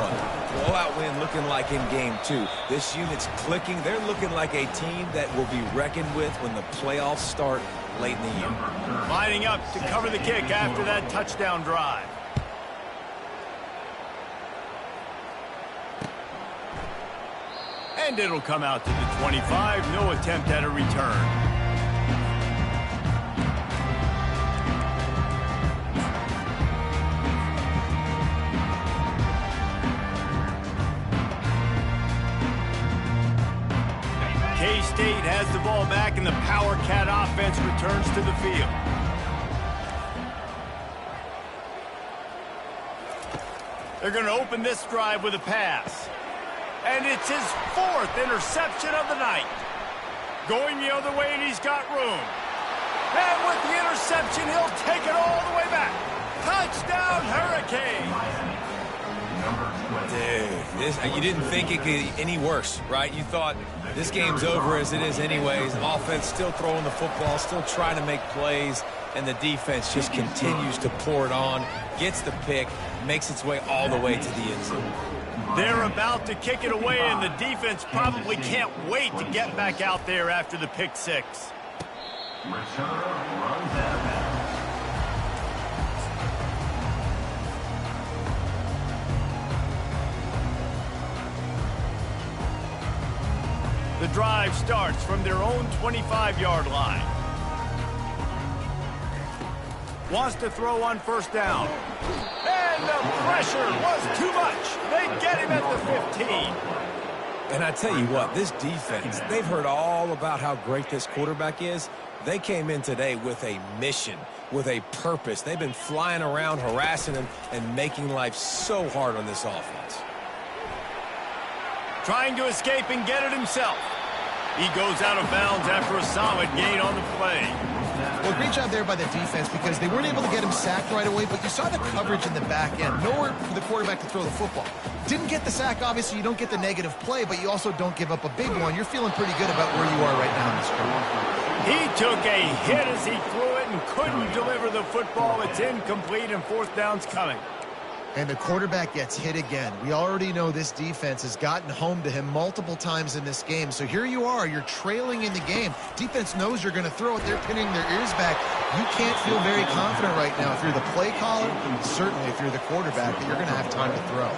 Blowout win looking like in game 2. This unit's clicking. They're looking like a team that will be reckoned with when the playoffs start late in the year. Lining up to cover the kick after that touchdown drive. And it'll come out to the 25. No attempt at a return. K-State has the ball back, and the Power Cat offense returns to the field. They're going to open this drive with a pass. And it's his 4th interception of the night. Going the other way, and he's got room. And with the interception, he'll take it all the way back. Touchdown, Hurricane! Dude, you didn't think it could get any worse, right? You thought this game's over as it is anyways. Offense still throwing the football, still trying to make plays, and the defense just continues to pour it on, gets the pick, makes its way all the way to the end zone. They're about to kick it away, and the defense probably can't wait to get back out there after the pick 6. The drive starts from their own 25-yard line. Wants to throw on 1st down. And the pressure was too much. They get him at the 15. And I tell you what, this defense, they've heard all about how great this quarterback is. They came in today with a mission, with a purpose. They've been flying around, harassing him, and making life so hard on this offense. Trying to escape and get it himself. He goes out of bounds after a solid gain on the play. Well, great job there by the defense because they weren't able to get him sacked right away, but you saw the coverage in the back end. Nowhere for the quarterback to throw the football. Didn't get the sack, obviously. You don't get the negative play, but you also don't give up a big one. You're feeling pretty good about where you are right now in this game. He took a hit as he threw it and couldn't deliver the football. It's incomplete, and 4th down's coming. And the quarterback gets hit again. We already know this defense has gotten home to him multiple times in this game. So here you are, you're trailing in the game. Defense knows you're going to throw it. They're pinning their ears back. You can't feel very confident right now if you're the play caller, certainly if you're the quarterback, that you're going to have time to throw.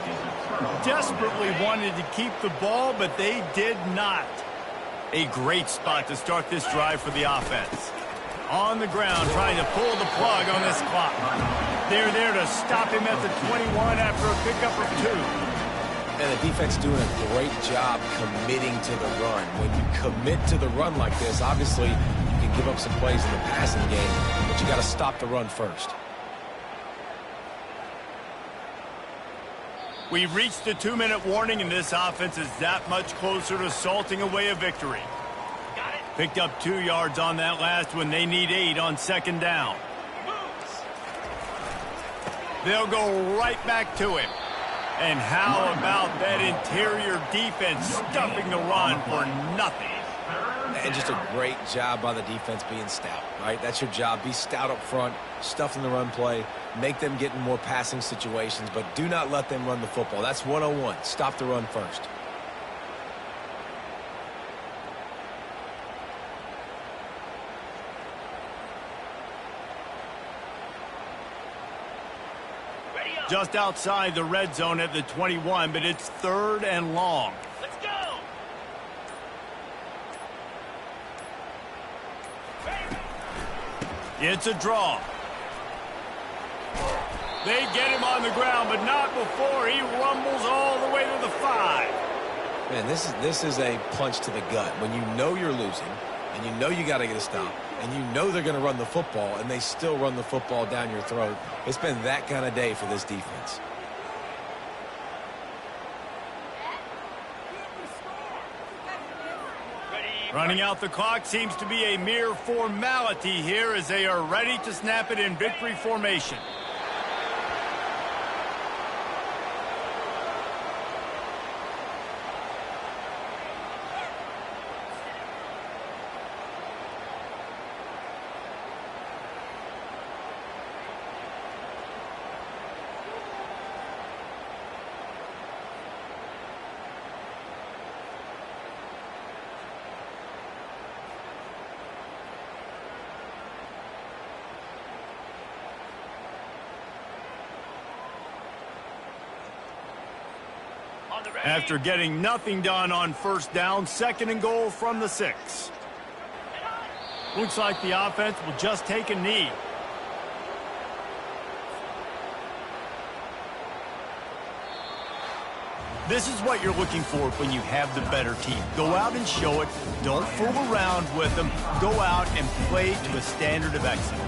Desperately wanted to keep the ball, but they did not. A great spot to start this drive for the offense. On the ground, trying to pull the plug on this clock. They're there to stop him at the 21 after a pickup of 2. And the defense doing a great job committing to the run. When you commit to the run like this, obviously you can give up some plays in the passing game, but you got to stop the run first. We've reached the 2-minute warning, and this offense is that much closer to salting away a victory. Picked up 2 yards on that last one. They need 8 on second down. They'll go right back to him. And how about that interior defense stuffing the run for nothing? And just a great job by the defense being stout, right? That's your job. Be stout up front, stuff in the run play, make them get in more passing situations, but do not let them run the football. That's 101. Stop the run first. Just outside the red zone at the 21, but it's 3rd and long. Let's go! It's a draw. They get him on the ground, but not before he rumbles all the way to the 5. Man, this is a punch to the gut. When you know you're losing, and you know you got to get a stop, and you know they're going to run the football, and they still run the football down your throat. It's been that kind of day for this defense. Running out the clock seems to be a mere formality here as they are ready to snap it in victory formation. After getting nothing done on first down, 2nd and goal from the 6. Looks like the offense will just take a knee. This is what you're looking for when you have the better team. Go out and show it. Don't fool around with them. Go out and play to a standard of excellence.